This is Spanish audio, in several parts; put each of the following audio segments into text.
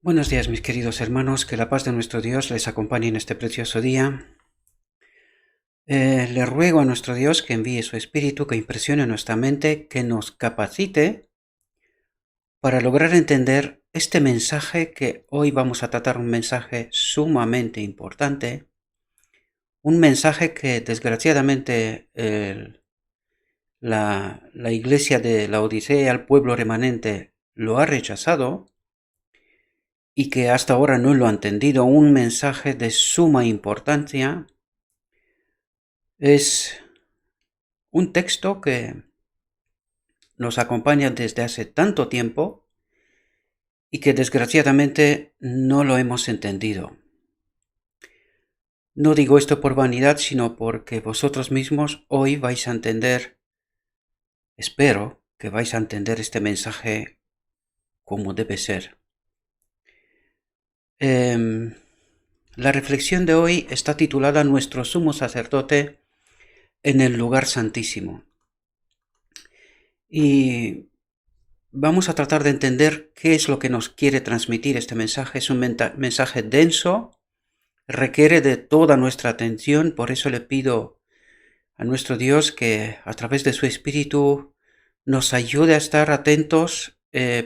Buenos días, mis queridos hermanos, que la paz de nuestro Dios les acompañe en este precioso día. Le ruego a nuestro Dios que envíe su Espíritu, que impresione nuestra mente, que nos capacite para lograr entender este mensaje que hoy vamos a tratar, un mensaje sumamente importante, un mensaje que desgraciadamente la iglesia de la Odisea, el pueblo remanente, lo ha rechazado y que hasta ahora no lo ha entendido, un mensaje de suma importancia. Es un texto que nos acompaña desde hace tanto tiempo y que desgraciadamente no lo hemos entendido. No digo esto por vanidad, sino porque vosotros mismos hoy vais a entender, espero que vais a entender este mensaje como debe ser. La reflexión de hoy está titulada Nuestro sumo sacerdote en el lugar santísimo. Y vamos a tratar de entender qué es lo que nos quiere transmitir este mensaje. Es un mensaje denso, requiere de toda nuestra atención, por eso le pido a nuestro Dios que a través de su Espíritu nos ayude a estar atentos,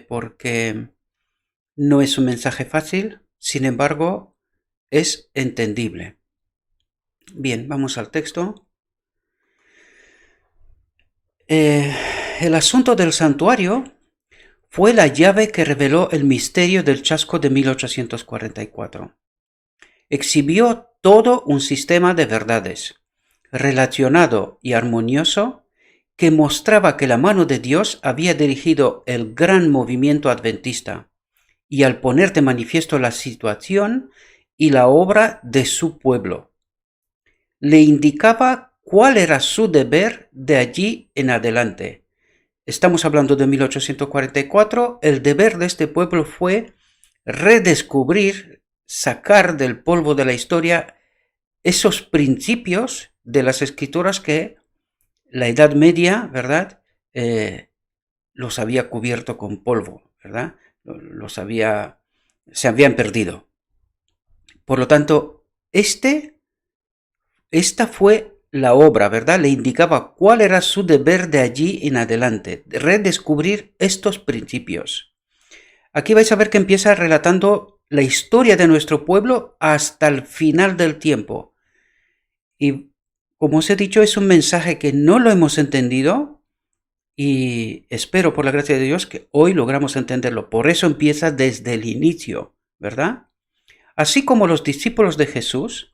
porque no es un mensaje fácil, sin embargo, es entendible. Bien, vamos al texto. El asunto del santuario fue la llave que reveló el misterio del chasco de 1844. Exhibió todo un sistema de verdades, relacionado y armonioso, que mostraba que la mano de Dios había dirigido el gran movimiento adventista, y al poner de manifiesto la situación y la obra de su pueblo, le indicaba cuál era su deber de allí en adelante. Estamos hablando de 1844, el deber de este pueblo fue redescubrir, sacar del polvo de la historia esos principios de las escrituras que la Edad Media, ¿verdad?, los había cubierto con polvo, ¿verdad? Se habían perdido. Por lo tanto, esta fue la obra, ¿verdad? Le indicaba cuál era su deber de allí en adelante, redescubrir estos principios. Aquí vais a ver que empieza relatando la historia de nuestro pueblo hasta el final del tiempo. Y como os he dicho, es un mensaje que no lo hemos entendido y espero por la gracia de Dios que hoy logramos entenderlo. Por eso empieza desde el inicio, ¿verdad? Así como los discípulos de Jesús,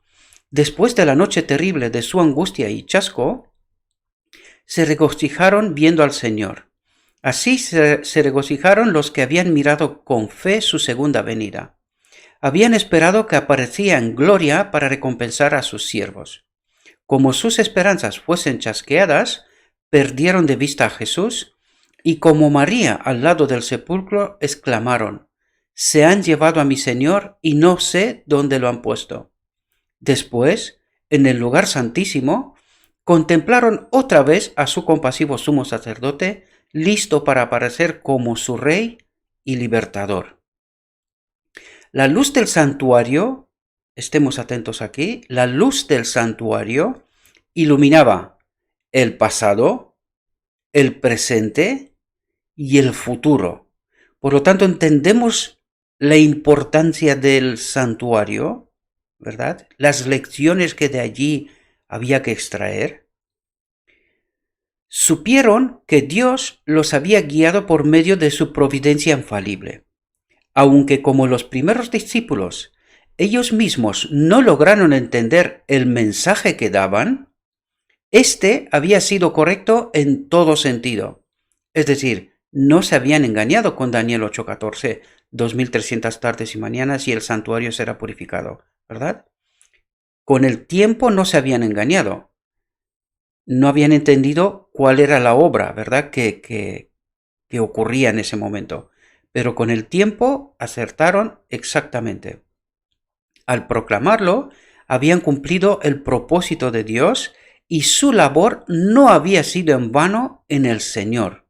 después de la noche terrible de su angustia y chasco, se regocijaron viendo al Señor. Así se regocijaron los que habían mirado con fe su segunda venida. Habían esperado que aparecía en gloria para recompensar a sus siervos. Como sus esperanzas fuesen chasqueadas, perdieron de vista a Jesús, y como María al lado del sepulcro exclamaron: «Se han llevado a mi Señor y no sé dónde lo han puesto». Después, en el lugar santísimo, contemplaron otra vez a su compasivo sumo sacerdote, listo para aparecer como su rey y libertador. La luz del santuario, estemos atentos aquí, la luz del santuario iluminaba el pasado, el presente y el futuro. Por lo tanto, entendemos la importancia del santuario, ¿verdad? Las lecciones que de allí había que extraer. Supieron que Dios los había guiado por medio de su providencia infalible. Aunque como los primeros discípulos, ellos mismos no lograron entender el mensaje que daban, este había sido correcto en todo sentido. Es decir, no se habían engañado con Daniel 8:14, 2300 tardes y mañanas y el santuario será purificado, ¿verdad? Con el tiempo no se habían engañado. No habían entendido cuál era la obra, ¿verdad?, que ocurría en ese momento. Pero con el tiempo acertaron exactamente. Al proclamarlo, habían cumplido el propósito de Dios y su labor no había sido en vano en el Señor.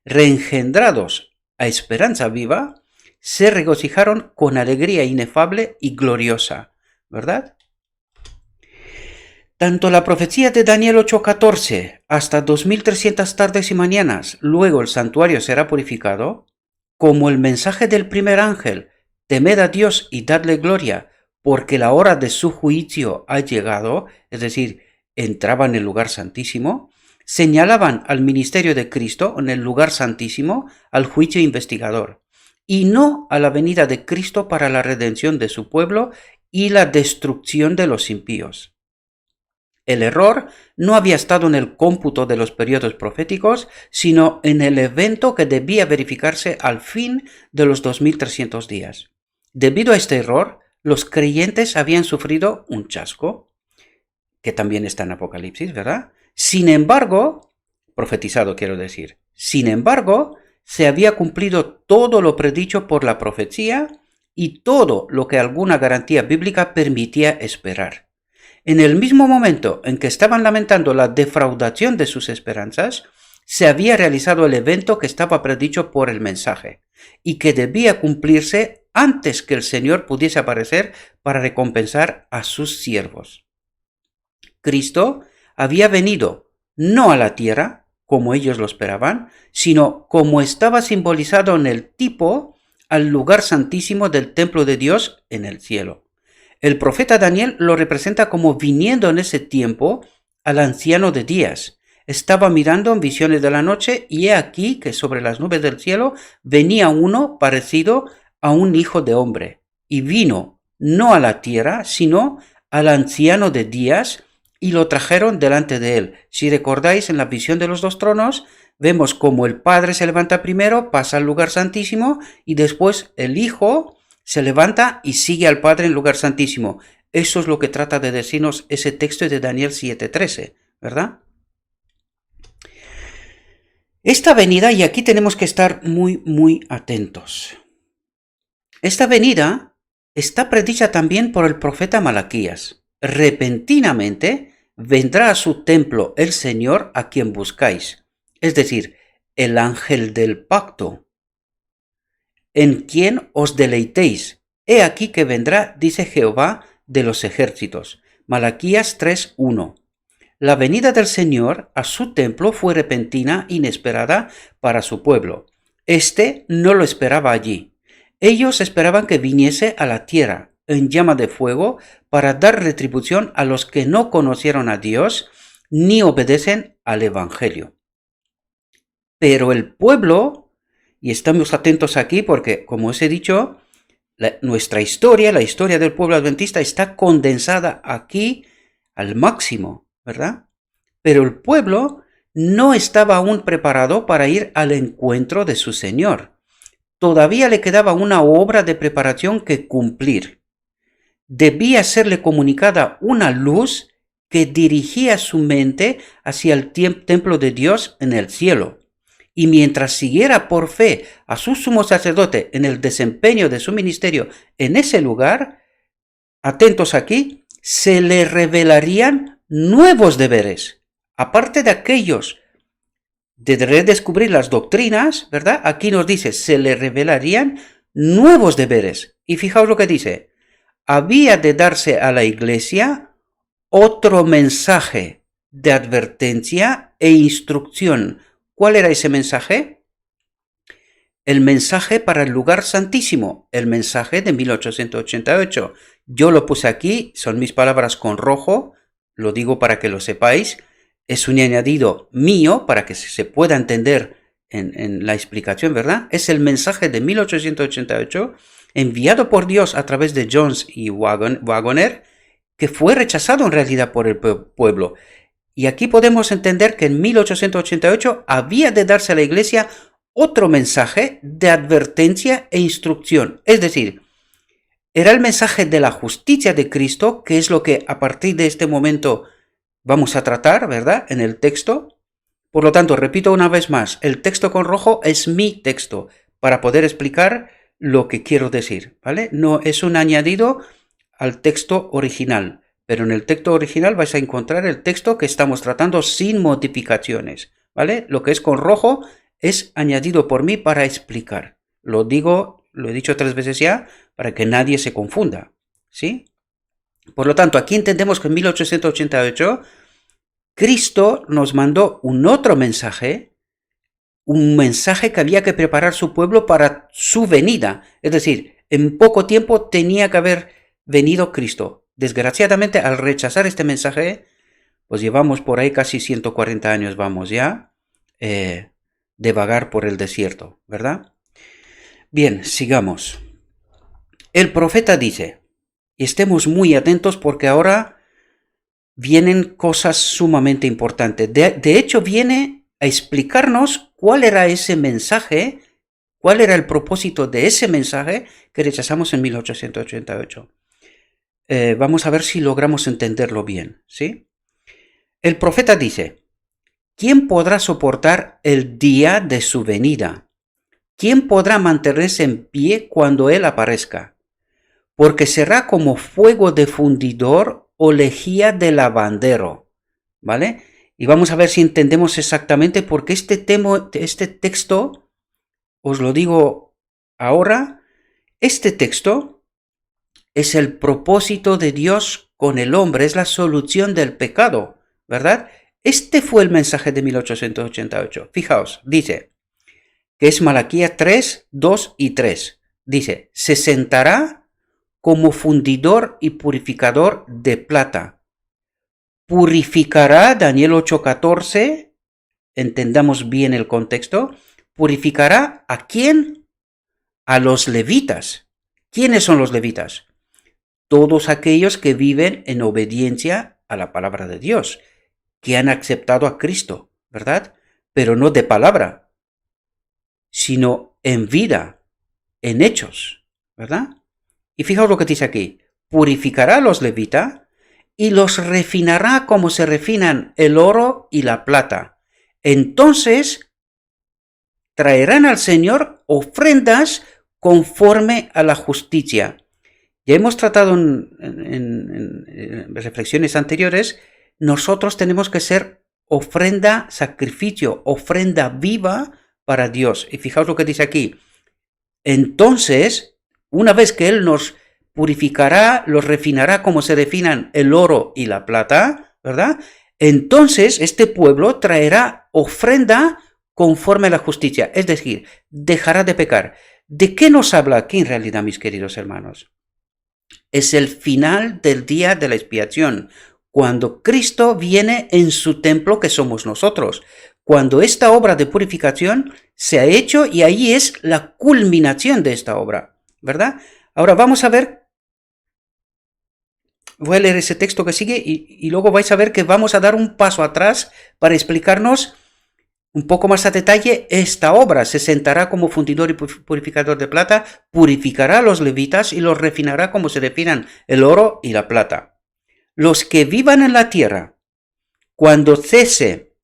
Reengendrados a esperanza viva, se regocijaron con alegría inefable y gloriosa, ¿verdad? Tanto la profecía de Daniel 8:14 hasta 2300 tardes y mañanas, luego el santuario será purificado, como el mensaje del primer ángel, temed a Dios y dadle gloria, porque la hora de su juicio ha llegado, es decir, entraba en el lugar santísimo, señalaban al ministerio de Cristo en el lugar santísimo, al juicio investigador, y no a la venida de Cristo para la redención de su pueblo y la destrucción de los impíos. El error no había estado en el cómputo de los periodos proféticos, sino en el evento que debía verificarse al fin de los 2300 días. Debido a este error, los creyentes habían sufrido un chasco, que también está en Apocalipsis, ¿verdad? Sin embargo, profetizado quiero decir, sin embargo, se había cumplido todo lo predicho por la profecía y todo lo que alguna garantía bíblica permitía esperar. En el mismo momento en que estaban lamentando la defraudación de sus esperanzas, se había realizado el evento que estaba predicho por el mensaje y que debía cumplirse antes que el Señor pudiese aparecer para recompensar a sus siervos. Cristo había venido no a la tierra, como ellos lo esperaban, sino como estaba simbolizado en el tipo al lugar santísimo del templo de Dios en el cielo. El profeta Daniel lo representa como viniendo en ese tiempo al anciano de días. Estaba mirando en visiones de la noche y he aquí que sobre las nubes del cielo venía uno parecido a un hijo de hombre. Y vino no a la tierra, sino al anciano de días y lo trajeron delante de él. Si recordáis en la visión de los dos tronos, vemos como el Padre se levanta primero, pasa al lugar santísimo y después el Hijo se levanta y sigue al Padre en lugar santísimo. Eso es lo que trata de decirnos ese texto de Daniel 7:13, ¿verdad? Esta venida, y aquí tenemos que estar muy atentos. Esta venida está predicha también por el profeta Malaquías. Repentinamente vendrá a su templo el Señor a quien buscáis, es decir, el ángel del pacto, en quien os deleitéis. He aquí que vendrá, dice Jehová de los ejércitos. Malaquías 3:1. La venida del Señor a su templo fue repentina, inesperada para su pueblo. Este no lo esperaba allí. Ellos esperaban que viniese a la tierra en llama de fuego para dar retribución a los que no conocieron a Dios ni obedecen al Evangelio. Pero el pueblo, y estamos atentos aquí porque, como os he dicho, nuestra historia, la historia del pueblo adventista está condensada aquí al máximo, ¿verdad? Pero el pueblo no estaba aún preparado para ir al encuentro de su Señor. Todavía le quedaba una obra de preparación que cumplir. Debía serle comunicada una luz que dirigía su mente hacia el templo de Dios en el cielo. Y mientras siguiera por fe a su sumo sacerdote en el desempeño de su ministerio en ese lugar, atentos aquí, se le revelarían nuevos deberes, aparte de aquellos de redescubrir las doctrinas, ¿verdad? Aquí nos dice, se le revelarían nuevos deberes. Y fijaos lo que dice, había de darse a la iglesia otro mensaje de advertencia e instrucción. ¿Cuál era ese mensaje? El mensaje para el lugar santísimo, el mensaje de 1888. Yo lo puse aquí, son mis palabras con rojo, lo digo para que lo sepáis. Es un añadido mío para que se pueda entender en la explicación, ¿verdad? Es el mensaje de 1888 enviado por Dios a través de Jones y Waggoner, que fue rechazado en realidad por el pueblo. Y aquí podemos entender que en 1888 había de darse a la iglesia otro mensaje de advertencia e instrucción. Es decir, era el mensaje de la justicia de Cristo, que es lo que a partir de este momento vamos a tratar, ¿verdad? En el texto. Por lo tanto, repito una vez más, el texto con rojo es mi texto para poder explicar lo que quiero decir, ¿vale? No es un añadido al texto original, pero en el texto original vais a encontrar el texto que estamos tratando sin modificaciones, ¿vale? Lo que es con rojo es añadido por mí para explicar. Lo digo Lo he dicho 3 veces ya para que nadie se confunda, ¿sí? Por lo tanto, aquí entendemos que en 1888 Cristo nos mandó un otro mensaje, un mensaje que había que preparar su pueblo para su venida. Es decir, en poco tiempo tenía que haber venido Cristo. Desgraciadamente, al rechazar este mensaje, pues llevamos por ahí casi 140 años, vamos ya, de vagar por el desierto, ¿verdad? Bien, sigamos. El profeta dice, y estemos muy atentos porque ahora vienen cosas sumamente importantes. De hecho, viene a explicarnos cuál era ese mensaje, cuál era el propósito de ese mensaje que rechazamos en 1888. Vamos a ver si logramos entenderlo bien, ¿sí? El profeta dice, ¿quién podrá soportar el día de su venida? ¿Quién podrá mantenerse en pie cuando Él aparezca? Porque será como fuego de fundidor o lejía de lavandero, ¿vale? Y vamos a ver si entendemos exactamente, porque este texto, os lo digo ahora, este texto es el propósito de Dios con el hombre, es la solución del pecado, ¿verdad? Este fue el mensaje de 1888. Fijaos, dice, que es Malaquías 3, 2 y 3. Dice, se sentará como fundidor y purificador de plata. Purificará, Daniel 8:14, entendamos bien el contexto, purificará ¿a quién? A los levitas. ¿Quiénes son los levitas? Todos aquellos que viven en obediencia a la palabra de Dios, que han aceptado a Cristo, ¿verdad? Pero no de palabra, sino en vida, en hechos, ¿verdad? Y fijaos lo que dice aquí, purificará a los levitas y los refinará como se refinan el oro y la plata. Entonces traerán al Señor ofrendas conforme a la justicia. Ya hemos tratado en reflexiones anteriores, nosotros tenemos que ser ofrenda, sacrificio, ofrenda viva para Dios. Y fijaos lo que dice aquí. Entonces, una vez que Él nos purificará, los refinará como se refinan el oro y la plata, ¿verdad? Entonces, este pueblo traerá ofrenda conforme a la justicia, es decir, dejará de pecar. ¿De qué nos habla aquí en realidad, mis queridos hermanos? Es el final del día de la expiación, cuando Cristo viene en su templo que somos nosotros, cuando esta obra de purificación se ha hecho y ahí es la culminación de esta obra, ¿verdad? Ahora vamos a ver, voy a leer ese texto que sigue y luego vais a ver que vamos a dar un paso atrás para explicarnos un poco más a detalle esta obra. Se sentará como fundidor y purificador de plata, purificará a los levitas y los refinará como se refinan el oro y la plata. Los que vivan en la tierra, cuando cese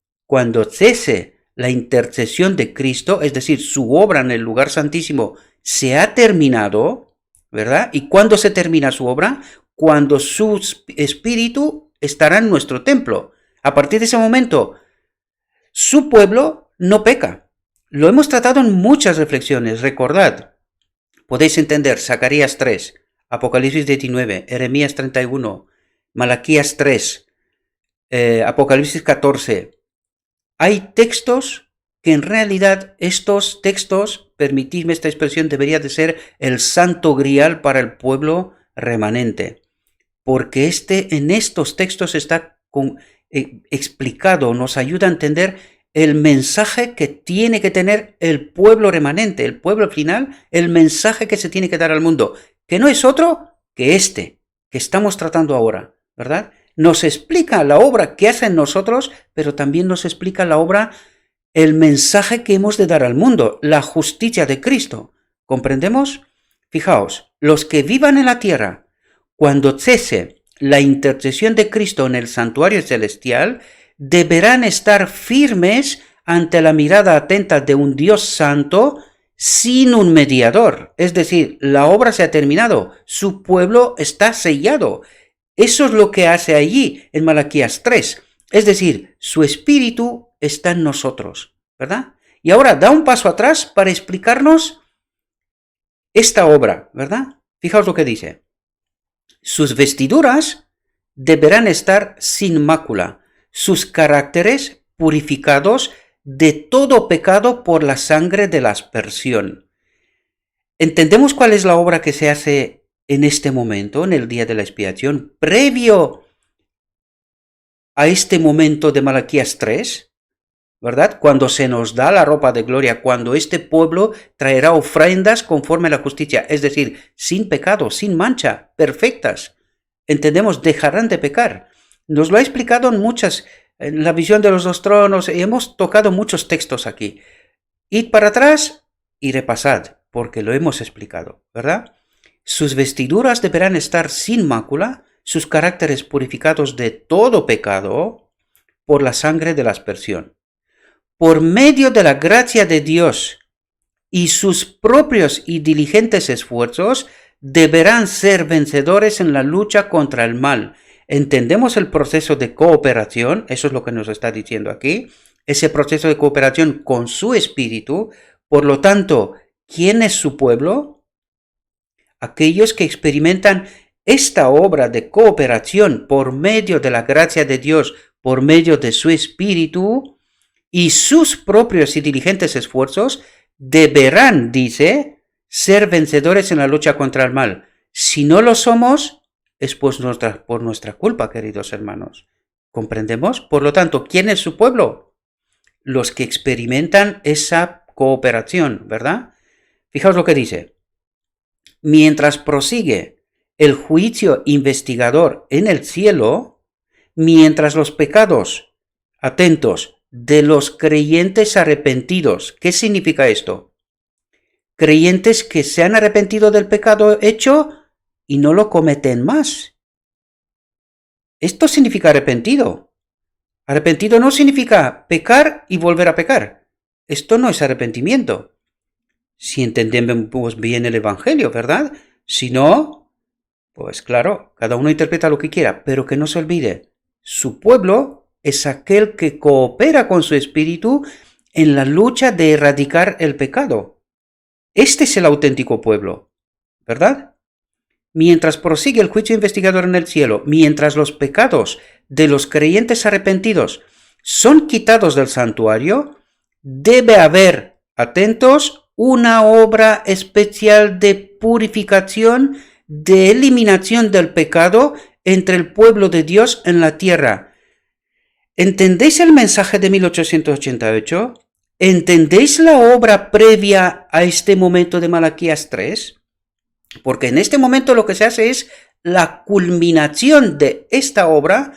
la intercesión de Cristo, es decir, su obra en el lugar santísimo se ha terminado, ¿verdad? ¿Y cuándo se termina su obra? Cuando su espíritu estará en nuestro templo. A partir de ese momento, su pueblo no peca. Lo hemos tratado en muchas reflexiones, recordad. Podéis entender Zacarías 3, Apocalipsis 19, Jeremías 31, Malaquías 3, Apocalipsis 14. Hay textos que en realidad estos textos, permitidme esta expresión, debería de ser el santo grial para el pueblo remanente. Porque en estos textos está explicado, nos ayuda a entender el mensaje que tiene que tener el pueblo remanente, el pueblo final, el mensaje que se tiene que dar al mundo, que no es otro que este que estamos tratando ahora, ¿verdad? Nos explica la obra que hace en nosotros, pero también nos explica la obra, el mensaje que hemos de dar al mundo, la justicia de Cristo. ¿Comprendemos? Fijaos, los que vivan en la tierra, cuando cese la intercesión de Cristo en el santuario celestial, deberán estar firmes ante la mirada atenta de un Dios santo sin un mediador. Es decir, la obra se ha terminado, su pueblo está sellado. Eso es lo que hace allí en Malaquías 3. Es decir, su espíritu está en nosotros, ¿verdad? Y ahora da un paso atrás para explicarnos esta obra, ¿verdad? Fijaos lo que dice. Sus vestiduras deberán estar sin mácula, sus caracteres purificados de todo pecado por la sangre de la aspersión. ¿Entendemos cuál es la obra que se hace en este momento, en el día de la expiación, previo a este momento de Malaquías 3? ¿Verdad? Cuando se nos da la ropa de gloria, cuando este pueblo traerá ofrendas conforme a la justicia, es decir, sin pecado, sin mancha, perfectas. Entendemos, dejarán de pecar. Nos lo ha explicado en la visión de los dos tronos, y hemos tocado muchos textos aquí. Id para atrás y repasad, porque lo hemos explicado, ¿verdad? Sus vestiduras deberán estar sin mácula, sus caracteres purificados de todo pecado por la sangre de la aspersión. Por medio de la gracia de Dios y sus propios y diligentes esfuerzos, deberán ser vencedores en la lucha contra el mal. ¿Entendemos el proceso de cooperación? Eso es lo que nos está diciendo aquí. Ese proceso de cooperación con su espíritu. Por lo tanto, ¿quién es su pueblo? Aquellos que experimentan esta obra de cooperación por medio de la gracia de Dios, por medio de su espíritu, y sus propios y diligentes esfuerzos deberán, dice, ser vencedores en la lucha contra el mal. Si no lo somos, es por nuestra culpa, queridos hermanos. ¿Comprendemos? Por lo tanto, ¿quién es su pueblo? Los que experimentan esa cooperación, ¿verdad? Fijaos lo que dice. Mientras prosigue el juicio investigador en el cielo, mientras los pecados, atentos, de los creyentes arrepentidos. ¿Qué significa esto? Creyentes que se han arrepentido del pecado hecho y no lo cometen más. Esto significa arrepentido. Arrepentido no significa pecar y volver a pecar. Esto no es arrepentimiento. Si entendemos bien el Evangelio, ¿verdad? Si no, pues claro, cada uno interpreta lo que quiera, pero que no se olvide, su pueblo es aquel que coopera con su espíritu en la lucha de erradicar el pecado. Este es el auténtico pueblo, ¿verdad? Mientras prosigue el juicio investigador en el cielo, mientras los pecados de los creyentes arrepentidos son quitados del santuario, debe haber, atentos, una obra especial de purificación, de eliminación del pecado entre el pueblo de Dios en la tierra. ¿Entendéis el mensaje de 1888? ¿Entendéis la obra previa a este momento de Malaquías 3? Porque en este momento lo que se hace es la culminación de esta obra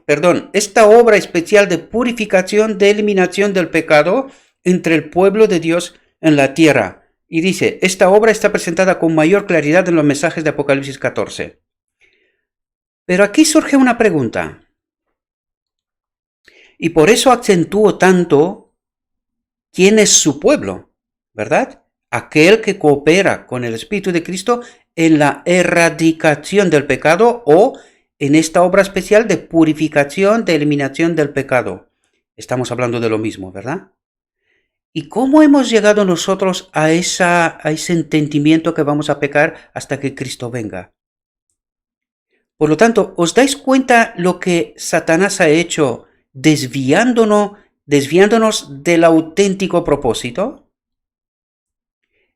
especial de purificación, de eliminación del pecado entre el pueblo de Dios en la tierra. Y dice, esta obra está presentada con mayor claridad en los mensajes de Apocalipsis 14. Pero aquí surge una pregunta. Y por eso acentúo tanto quién es su pueblo, ¿verdad? Aquel que coopera con el Espíritu de Cristo en la erradicación del pecado o en esta obra especial de purificación, de eliminación del pecado. Estamos hablando de lo mismo, ¿verdad? ¿Y cómo hemos llegado nosotros a ese entendimiento que vamos a pecar hasta que Cristo venga? Por lo tanto, ¿os dais cuenta lo que Satanás ha hecho desviándonos del auténtico propósito?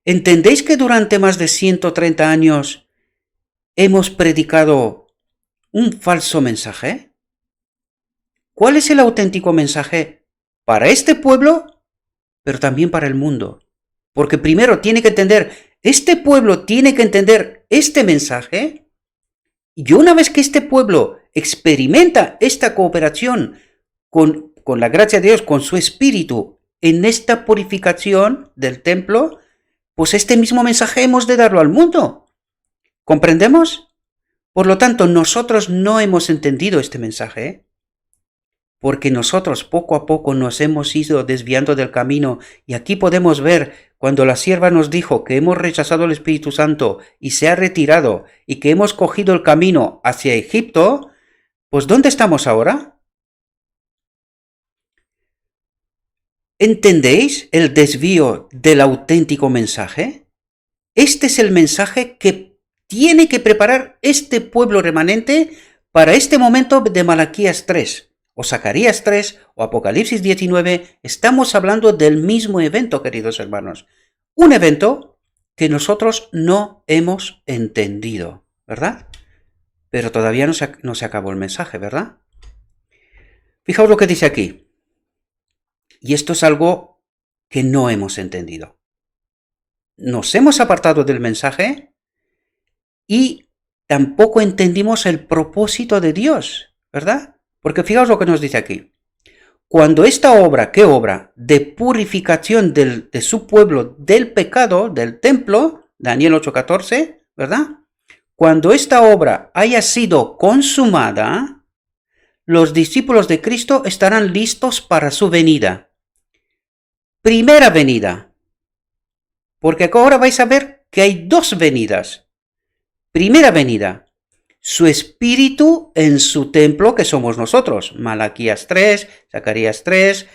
¿Entendéis que durante más de 130 años hemos predicado un falso mensaje? ¿Cuál es el auténtico mensaje para este pueblo, pero también para el mundo? Porque primero este pueblo tiene que entender este mensaje, y una vez que este pueblo experimenta esta cooperación con la gracia de Dios, con su espíritu, en esta purificación del templo, pues este mismo mensaje hemos de darlo al mundo. ¿Comprendemos? Por lo tanto, nosotros no hemos entendido este mensaje, porque nosotros poco a poco nos hemos ido desviando del camino, y aquí podemos ver cuando la sierva nos dijo que hemos rechazado el Espíritu Santo y se ha retirado y que hemos cogido el camino hacia Egipto, pues ¿dónde estamos ahora? ¿Entendéis el desvío del auténtico mensaje? Este es el mensaje que tiene que preparar este pueblo remanente para este momento de Malaquías 3, o Zacarías 3, o Apocalipsis 19. Estamos hablando del mismo evento, queridos hermanos. Un evento que nosotros no hemos entendido, ¿verdad? Pero todavía no se acabó el mensaje, ¿verdad? Fijaos lo que dice aquí. Y esto es algo que no hemos entendido. Nos hemos apartado del mensaje y tampoco entendimos el propósito de Dios, ¿verdad? Porque fijaos lo que nos dice aquí. Cuando esta obra, ¿qué obra? De purificación de su pueblo del pecado, del templo, Daniel 8:14, ¿verdad? Cuando esta obra haya sido consumada, los discípulos de Cristo estarán listos para su venida. Primera venida. Porque ahora vais a ver que hay dos venidas. Primera venida. Su espíritu en su templo, que somos nosotros. Malaquías 3, Zacarías 3,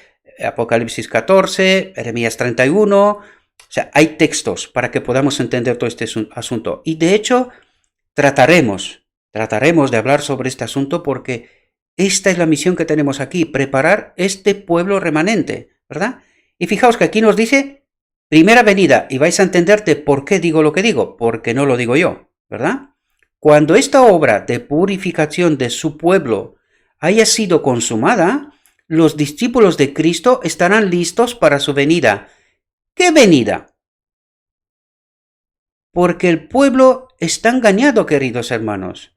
Apocalipsis 14, Jeremías 31. O sea, hay textos para que podamos entender todo este asunto. Y de hecho, trataremos de hablar sobre este asunto porque esta es la misión que tenemos aquí, preparar este pueblo remanente, ¿verdad? Y fijaos que aquí nos dice primera venida, y vais a entender de por qué digo lo que digo, porque no lo digo yo, ¿verdad? Cuando esta obra de purificación de su pueblo haya sido consumada, los discípulos de Cristo estarán listos para su venida. ¿Qué venida? Porque el pueblo está engañado, queridos hermanos.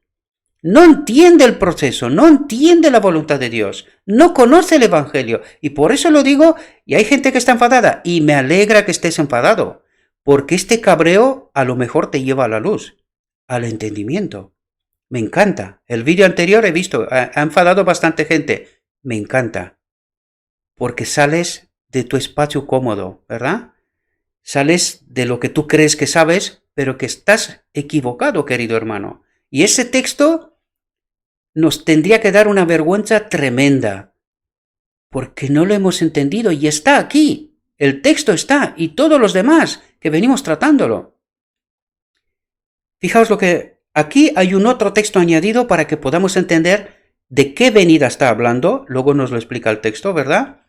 No entiende el proceso, no entiende la voluntad de Dios, no conoce el Evangelio. Y por eso lo digo, y hay gente que está enfadada, y me alegra que estés enfadado, porque este cabreo a lo mejor te lleva a la luz, al entendimiento. Me encanta. El vídeo anterior he visto, ha enfadado bastante gente. Me encanta. Porque sales de tu espacio cómodo, ¿verdad? Sales de lo que tú crees que sabes, pero que estás equivocado, querido hermano. Y ese texto nos tendría que dar una vergüenza tremenda, porque no lo hemos entendido y está aquí. El texto está y todos los demás que venimos tratándolo. Fijaos lo que aquí hay un otro texto añadido para que podamos entender de qué venida está hablando. Luego nos lo explica el texto, ¿verdad?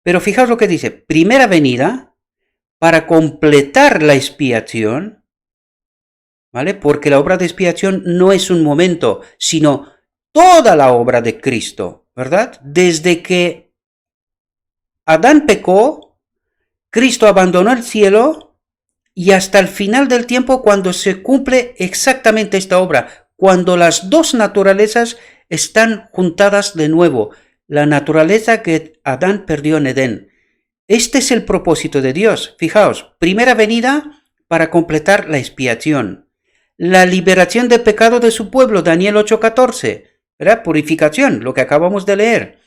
Pero fijaos lo que dice. Primera venida para completar la expiación, ¿vale? Porque la obra de expiación no es un momento, sino toda la obra de Cristo, ¿verdad? Desde que Adán pecó, Cristo abandonó el cielo y hasta el final del tiempo cuando se cumple exactamente esta obra, cuando las dos naturalezas están juntadas de nuevo, la naturaleza que Adán perdió en Edén. Este es el propósito de Dios. Fijaos, primera venida para completar la expiación. La liberación del pecado de su pueblo, Daniel 8:14, ¿verdad? Purificación, lo que acabamos de leer.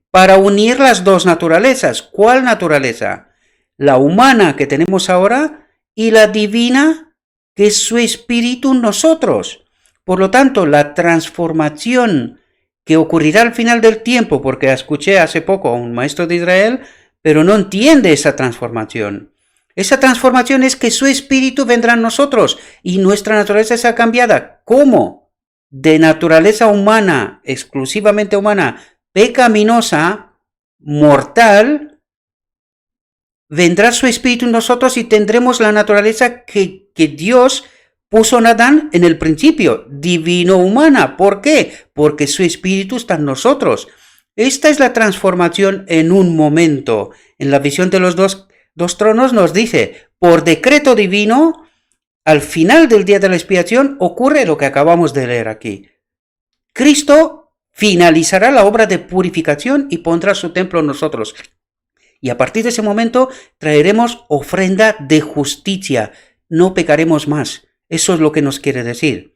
Para unir las dos naturalezas. ¿Cuál naturaleza? La humana que tenemos ahora y la divina que es su espíritu en nosotros. Por lo tanto, la transformación que ocurrirá al final del tiempo, porque escuché hace poco a un maestro de Israel, pero no entiende esa transformación. Esa transformación es que su espíritu vendrá en nosotros y nuestra naturaleza será cambiada. ¿Cómo? De naturaleza humana, exclusivamente humana, pecaminosa, mortal, vendrá su espíritu en nosotros y tendremos la naturaleza que Dios puso en Adán en el principio, divino-humana. ¿Por qué? Porque su espíritu está en nosotros. Esta es la transformación en un momento. En la visión de los dos tronos nos dice, por decreto divino, al final del día de la expiación ocurre lo que acabamos de leer aquí. Cristo finalizará la obra de purificación y pondrá su templo en nosotros. Y a partir de ese momento traeremos ofrenda de justicia. No pecaremos más. Eso es lo que nos quiere decir.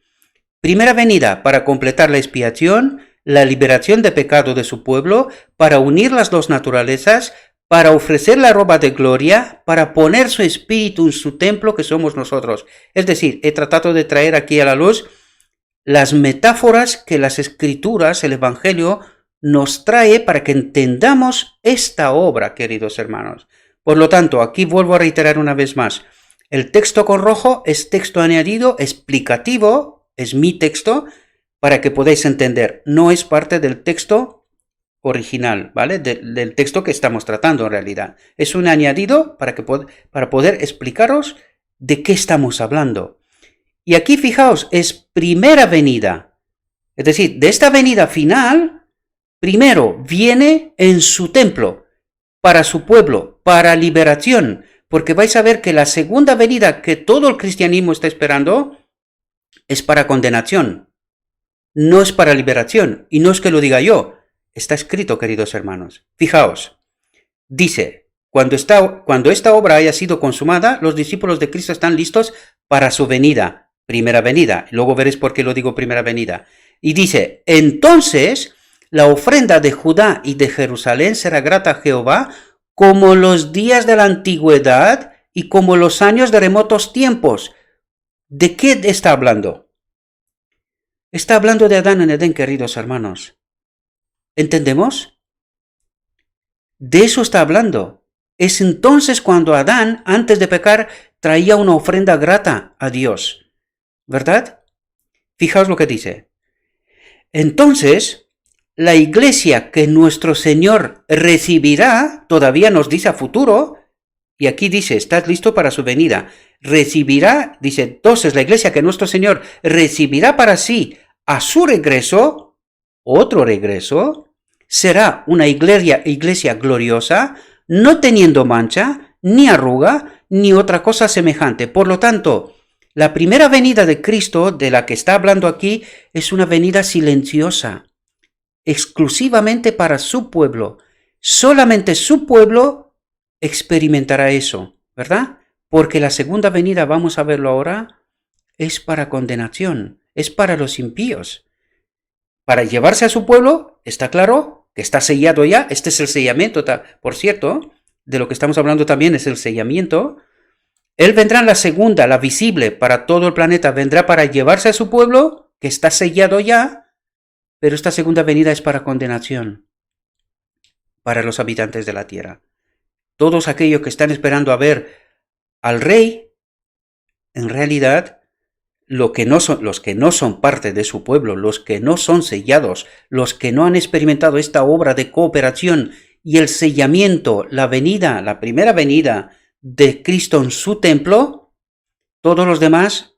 Primera venida para completar la expiación, la liberación de pecado de su pueblo, para unir las dos naturalezas, para ofrecer la ropa de gloria, para poner su espíritu en su templo que somos nosotros. Es decir, he tratado de traer aquí a la luz las metáforas que las escrituras, el Evangelio, nos trae para que entendamos esta obra, queridos hermanos. Por lo tanto, aquí vuelvo a reiterar una vez más, El texto con rojo es texto añadido, explicativo, es mi texto, para que podáis entender. No es parte del texto original, ¿vale? Del texto que estamos tratando en realidad. Es un añadido para poder explicaros de qué estamos hablando. Y aquí fijaos, es primera venida. Es decir, de esta venida final, primero viene en su templo, para su pueblo, para liberación. Porque vais a ver que la segunda venida que todo el cristianismo está esperando es para condenación. No es para liberación. Y no es que lo diga yo. Está escrito, queridos hermanos. Fijaos, dice, cuando esta obra haya sido consumada, los discípulos de Cristo están listos para su venida, primera venida. Luego veréis por qué lo digo primera venida. Y dice, entonces la ofrenda de Judá y de Jerusalén será grata a Jehová como los días de la antigüedad y como los años de remotos tiempos. ¿De qué está hablando? Está hablando de Adán en Edén, queridos hermanos. ¿Entendemos? De eso está hablando. Es entonces cuando Adán, antes de pecar, traía una ofrenda grata a Dios. ¿Verdad? Fijaos lo que dice. Entonces, la iglesia que nuestro Señor recibirá, todavía nos dice a futuro, y aquí dice, estás listo para su venida, recibirá, dice, entonces la iglesia que nuestro Señor recibirá para sí a su regreso, otro regreso, será una iglesia gloriosa, no teniendo mancha, ni arruga, ni otra cosa semejante. Por lo tanto, la primera venida de Cristo, de la que está hablando aquí, es una venida silenciosa, exclusivamente para su pueblo. Solamente su pueblo experimentará eso, ¿verdad? Porque la segunda venida, vamos a verlo ahora, es para condenación, es para los impíos. Para llevarse a su pueblo, está claro que está sellado ya. Este es el sellamiento, por cierto, de lo que estamos hablando también es el sellamiento. Él vendrá en la segunda, la visible para todo el planeta, vendrá para llevarse a su pueblo, que está sellado ya, pero esta segunda venida es para condenación, para los habitantes de la tierra. Todos aquellos que están esperando a ver al rey, en realidad, los que no son parte de su pueblo, los que no son sellados, los que no han experimentado esta obra de cooperación y el sellamiento, la primera venida de Cristo en su templo, todos los demás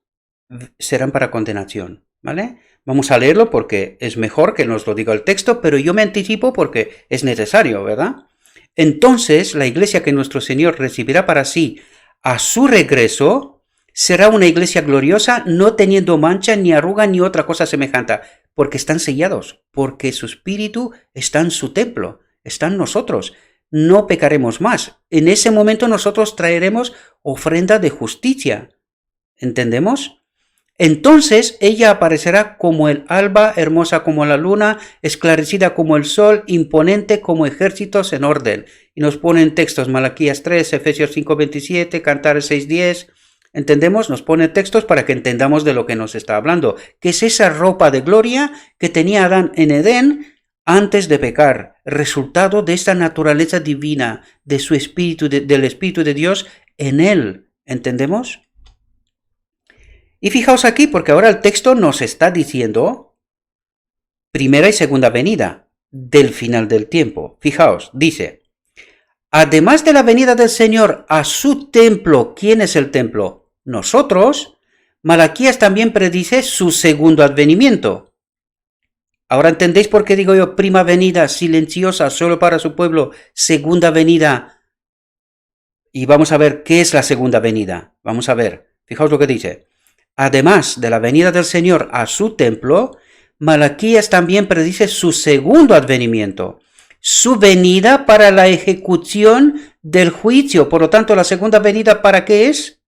serán para condenación, ¿vale? Vamos a leerlo porque es mejor que nos lo diga el texto, pero yo me anticipo porque es necesario, ¿verdad? Entonces, la iglesia que nuestro Señor recibirá para sí a su regreso, será una iglesia gloriosa, no teniendo mancha, ni arruga, ni otra cosa semejante, porque están sellados, porque su espíritu está en su templo, está en nosotros. No pecaremos más. En ese momento nosotros traeremos ofrenda de justicia. ¿Entendemos? Entonces ella aparecerá como el alba, hermosa como la luna, esclarecida como el sol, imponente como ejércitos en orden. Y nos ponen textos, Malaquías 3, Efesios 5:27, Cantares 6:10. ¿Entendemos? Nos pone textos para que entendamos de lo que nos está hablando, que es esa ropa de gloria que tenía Adán en Edén antes de pecar, resultado de esta naturaleza divina, de su espíritu, del Espíritu de Dios en él. ¿Entendemos? Y fijaos aquí, porque ahora el texto nos está diciendo primera y segunda venida del final del tiempo. Fijaos, dice, además de la venida del Señor a su templo, ¿quién es el templo? Nosotros. Malaquías también predice su segundo advenimiento. Ahora entendéis por qué digo yo prima venida silenciosa solo para su pueblo, segunda venida. Y vamos a ver qué es la segunda venida. Vamos a ver, fijaos lo que dice. Además de la venida del Señor a su templo, Malaquías también predice su segundo advenimiento, su venida para la ejecución del juicio. Por lo tanto, la segunda venida, ¿para qué es?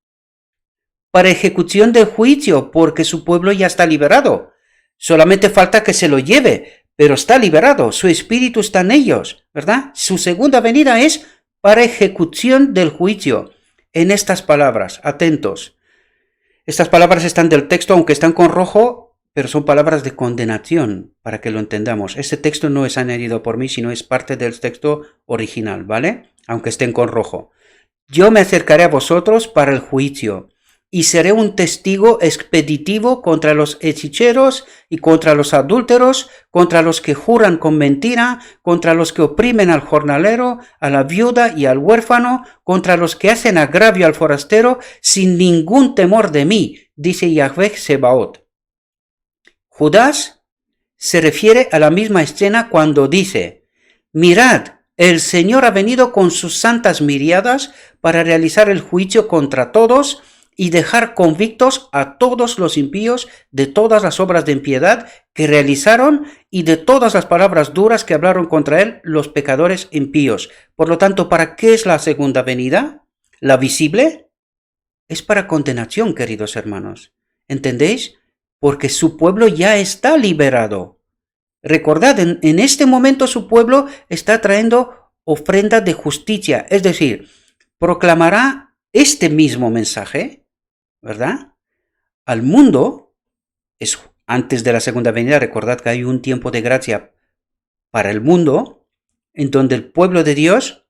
Para ejecución del juicio, porque su pueblo ya está liberado. Solamente falta que se lo lleve, pero está liberado, su espíritu está en ellos, ¿verdad? Su segunda venida es para ejecución del juicio. En estas palabras, atentos. Estas palabras están del texto, aunque están con rojo, pero son palabras de condenación, para que lo entendamos. Este texto no es añadido por mí, sino es parte del texto original, ¿vale? Aunque estén con rojo. yo me acercaré a vosotros para el juicio, y seré un testigo expeditivo contra los hechiceros y contra los adúlteros, contra los que juran con mentira, contra los que oprimen al jornalero, a la viuda y al huérfano, contra los que hacen agravio al forastero, sin ningún temor de mí, dice Yahvé Sebaot. Judas se refiere a la misma escena cuando dice: mirad, el Señor ha venido con sus santas miriadas para realizar el juicio contra todos y dejar convictos a todos los impíos de todas las obras de impiedad que realizaron y de todas las palabras duras que hablaron contra él los pecadores impíos. Por lo tanto, ¿para qué es la segunda venida? ¿La visible? Es para condenación, queridos hermanos. ¿Entendéis? Porque su pueblo ya está liberado. Recordad, en este momento su pueblo está trayendo ofrenda de justicia, es decir, proclamará este mismo mensaje, ¿verdad? Al mundo, es antes de la segunda venida. Recordad que hay un tiempo de gracia para el mundo, en donde el pueblo de Dios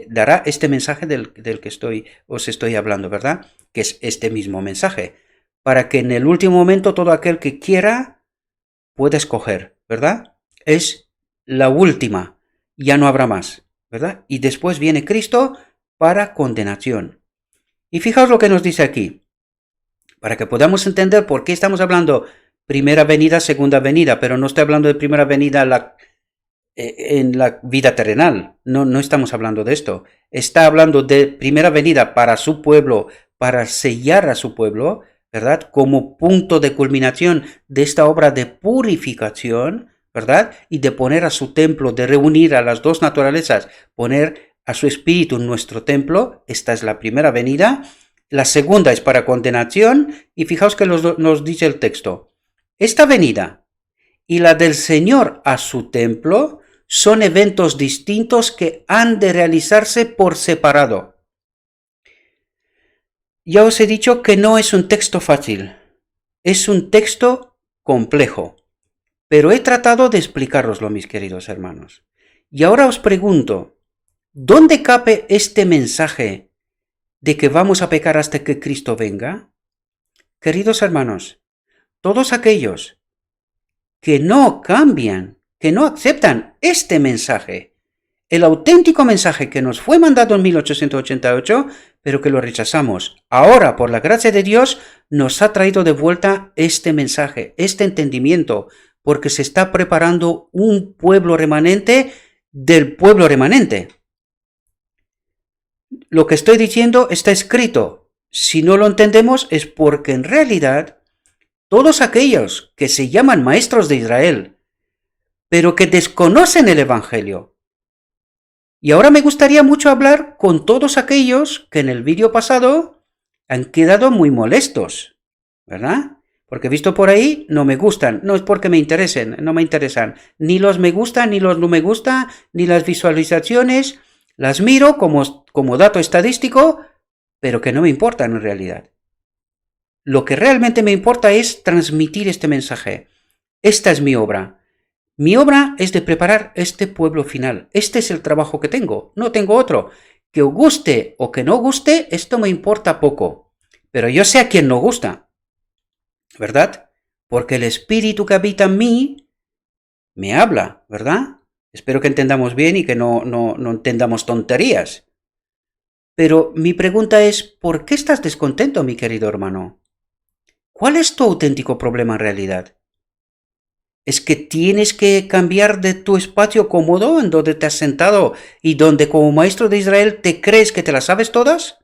dará este mensaje del que os estoy hablando, ¿verdad? Que es este mismo mensaje, para que en el último momento todo aquel que quiera pueda escoger, ¿verdad? Es la última, ya no habrá más, ¿verdad? Y después viene Cristo para condenación. Y fijaos lo que nos dice aquí, para que podamos entender por qué estamos hablando primera venida, segunda venida, pero no estoy hablando de primera venida en la vida terrenal, no estamos hablando de esto. Está hablando de primera venida para su pueblo, para sellar a su pueblo, ¿verdad? Como punto de culminación de esta obra de purificación, ¿verdad? Y de poner a su templo, de reunir a las dos naturalezas, poner a su espíritu en nuestro templo. Esta es la primera venida. La segunda es para condenación, y fijaos que nos dice el texto: esta venida y la del Señor a su templo son eventos distintos que han de realizarse por separado. Ya os he dicho que no es un texto fácil, es un texto complejo, pero he tratado de explicaroslo, mis queridos hermanos. Y ahora os pregunto, ¿dónde cabe este mensaje de que vamos a pecar hasta que Cristo venga? Queridos hermanos, todos aquellos que no cambian, que no aceptan este mensaje, el auténtico mensaje que nos fue mandado en 1888, pero que lo rechazamos, ahora por la gracia de Dios nos ha traído de vuelta este mensaje, este entendimiento, porque se está preparando un pueblo remanente del pueblo remanente. Lo que estoy diciendo está escrito. Si no lo entendemos es porque en realidad todos aquellos que se llaman maestros de Israel, pero que desconocen el Evangelio. Y ahora me gustaría mucho hablar con todos aquellos que en el vídeo pasado han quedado muy molestos, ¿verdad? Porque he visto por ahí, no me gustan, no es porque me interesen, no me interesan, ni los me gusta, ni los no me gusta, ni las visualizaciones, las miro como dato estadístico, pero que no me importan en realidad. Lo que realmente me importa es transmitir este mensaje. Esta es mi obra. Mi obra es de preparar este pueblo final. Este es el trabajo que tengo, no tengo otro. Que os guste o que no guste, esto me importa poco. Pero yo sé a quién no gusta, ¿verdad? Porque el espíritu que habita en mí me habla, ¿verdad? Espero que entendamos bien y que no entendamos tonterías. Pero mi pregunta es, ¿por qué estás descontento, mi querido hermano? ¿Cuál es tu auténtico problema en realidad? ¿Es que tienes que cambiar de tu espacio cómodo en donde te has sentado y donde como maestro de Israel te crees que te las sabes todas?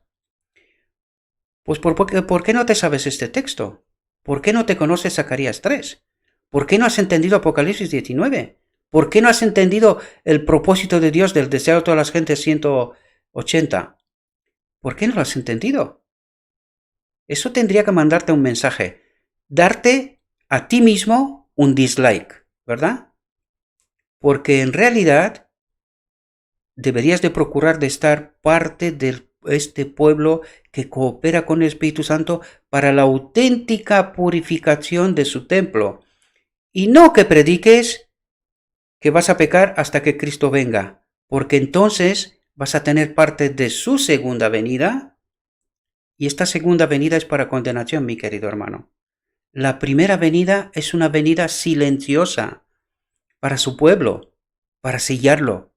Pues ¿por qué no te sabes este texto? ¿Por qué no te conoces Zacarías 3? ¿Por qué no has entendido Apocalipsis 19? ¿Por qué no has entendido el propósito de Dios del deseo de todas las gentes 180? ¿Por qué no lo has entendido? Eso tendría que mandarte un mensaje, darte a ti mismo un dislike, ¿verdad? Porque en realidad deberías de procurar de estar parte de este pueblo que coopera con el Espíritu Santo para la auténtica purificación de su templo. Y no que prediques que vas a pecar hasta que Cristo venga, porque entonces vas a tener parte de su segunda venida, y esta segunda venida es para condenación, mi querido hermano. La primera venida es una venida silenciosa para su pueblo, para sellarlo.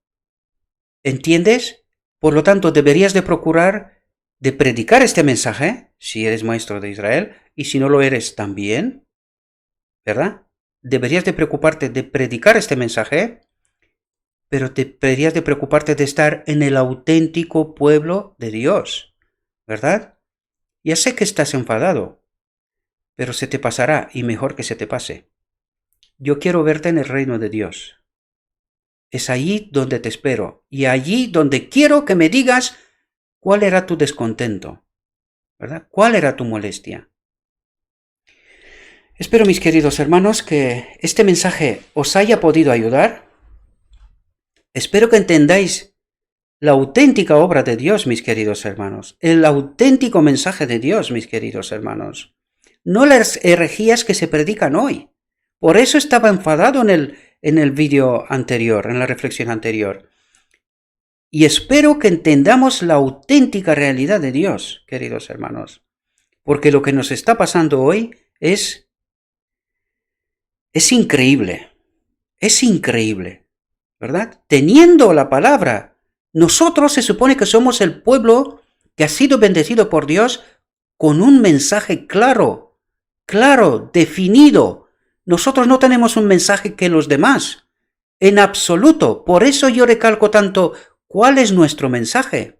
¿Entiendes? Por lo tanto, deberías de procurar de predicar este mensaje, si eres maestro de Israel, y si no lo eres también, ¿verdad? Deberías de preocuparte de predicar este mensaje, pero deberías de preocuparte de estar en el auténtico pueblo de Dios, ¿verdad? Ya sé que estás enfadado, pero se te pasará, y mejor que se te pase. Yo quiero verte en el reino de Dios. Es allí donde te espero, y allí donde quiero que me digas cuál era tu descontento, ¿verdad? ¿Cuál era tu molestia? Espero, mis queridos hermanos, que este mensaje os haya podido ayudar. Espero que entendáis la auténtica obra de Dios, mis queridos hermanos, el auténtico mensaje de Dios, mis queridos hermanos, no las herejías que se predican hoy. Por eso estaba enfadado en el vídeo anterior, en la reflexión anterior. Y espero que entendamos la auténtica realidad de Dios, queridos hermanos, porque lo que nos está pasando hoy es increíble, ¿verdad? Teniendo la palabra, nosotros se supone que somos el pueblo que ha sido bendecido por Dios con un mensaje claro, definido. Nosotros no tenemos un mensaje que los demás, en absoluto. Por eso yo recalco tanto, ¿cuál es nuestro mensaje?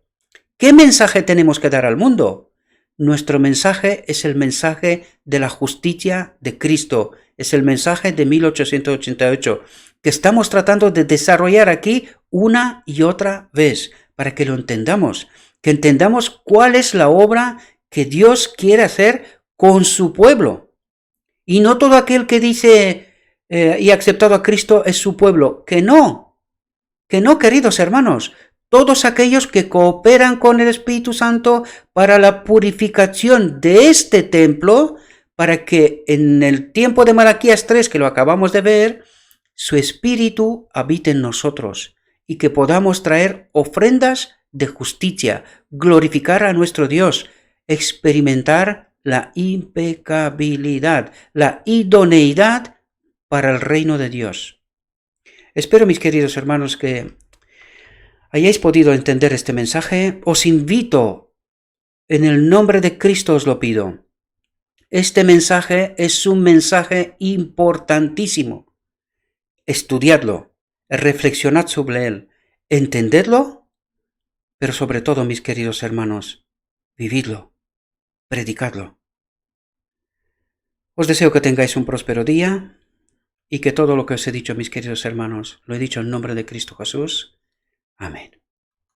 ¿Qué mensaje tenemos que dar al mundo? Nuestro mensaje es el mensaje de la justicia de Cristo, es el mensaje de 1888, que estamos tratando de desarrollar aquí una y otra vez, para que lo entendamos, que entendamos cuál es la obra que Dios quiere hacer con su pueblo. Y no todo aquel que dice y ha aceptado a Cristo es su pueblo, que no, queridos hermanos. Todos aquellos que cooperan con el Espíritu Santo para la purificación de este templo, para que en el tiempo de Malaquías 3, que lo acabamos de ver, su Espíritu habite en nosotros y que podamos traer ofrendas de justicia, glorificar a nuestro Dios, experimentar la impecabilidad, la idoneidad para el reino de Dios. Espero, mis queridos hermanos, que hayáis podido entender este mensaje. Os invito, en el nombre de Cristo os lo pido. Este mensaje es un mensaje importantísimo. Estudiadlo, reflexionad sobre él, entendedlo, pero sobre todo, mis queridos hermanos, vividlo, predicadlo. Os deseo que tengáis un próspero día y que todo lo que os he dicho, mis queridos hermanos, lo he dicho en nombre de Cristo Jesús. Amén.